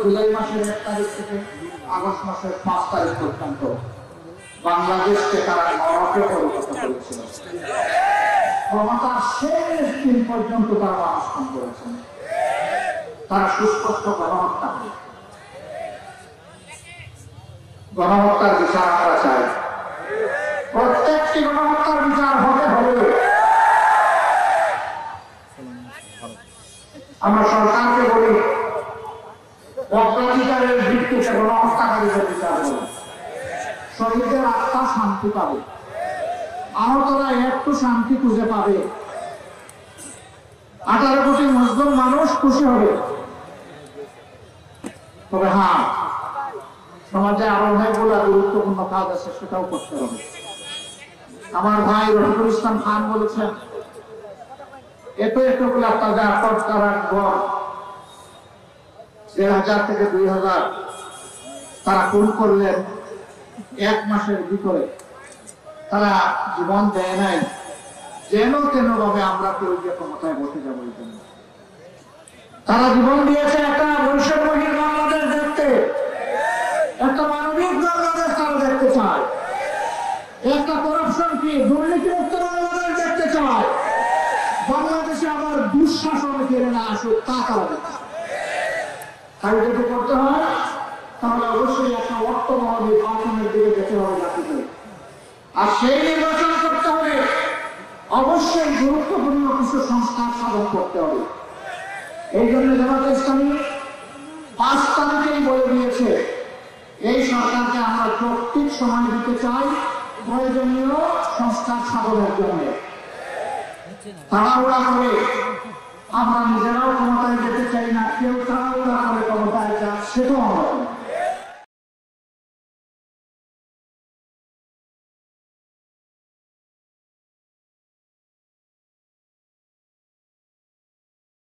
জুলাই মাসের 1 তারিখ থেকে আগস্ট মাসের 5 তারিখ পর্যন্ত বাংলাদেশকে তারা নরকে পরিণত করেছিল। ক্ষমতার শেষ দিন পর্যন্ত তারা অবস্থান করেছেন। তারা সুস্পষ্ট গণহত্যা করে। গণহত্যার বিচার আমরা চাই। প্রত্যেকটি গণহত্যার বিচার হতে হবে। আমরা সরকারকে বলি অগ্রাধিকারের ভিত্তিতে গণহত্যাকারীদের বিচার হবে। শহীদের আত্মা শান্তি পাবে, আহতরা একটু শান্তি খুঁজে পাবে, 18 কোটি মুসলিম মানুষ খুশি হবে। তবে হ্যাঁ, সমাজে আরো অনেকগুলো গুরুত্বপূর্ণ কাজ আছে, সেটাও করতে হবে। আমার ভাই রফিকুল ইসলাম খান বলেছেন, এতগুলা তাজা কর্তার ঘর 1000 থেকে 2000 তারা খুন করলেন 1 মাসের ভিতরে। তারা জীবন দেয় নাই যেন তেন ভাবে আমরা কেউ যে ক্ষমতায় বসে যাবো এই জন্য। তারা জীবন দিয়েছে একটা বৈষম্যহীন বাংলাদেশ দেখতে, একটা মানবিক বাংলাদেশ তারা দেখতে চায়, একটা করাপশন কি দুর্নীতিমুক্ত বাংলাদেশ দেখতে চায়। বাংলাদেশে আবার দুঃশাসন কেড়ে না আসুক তা তারা দেখতে চায়। তাই যদি করতে হয় তাহলে অবশ্যই একটা অর্থবহ নির্বাচনের দিকে যেতে হবে জাতিকে। আর সেই নির্বাচন করতে হলে অবশ্যই গুরুত্বপূর্ণ কিছু সংস্কার সাধন করতে হবে। এই জন্য জামায়াতে ইসলামী 5 তারিখেই বলে দিয়েছে, এই সরকারকে আমরা যৌক্তিক সময় দিতে চাই প্রয়োজনীয় সংস্কার সাধনের জন্য। তাড়াহুড়া করে আমরা নিজেরাও ক্ষমতায় যেতে চাই না, কেউ তাড়াহুড়া করে ক্ষমতায় যাক সেটাও আমরা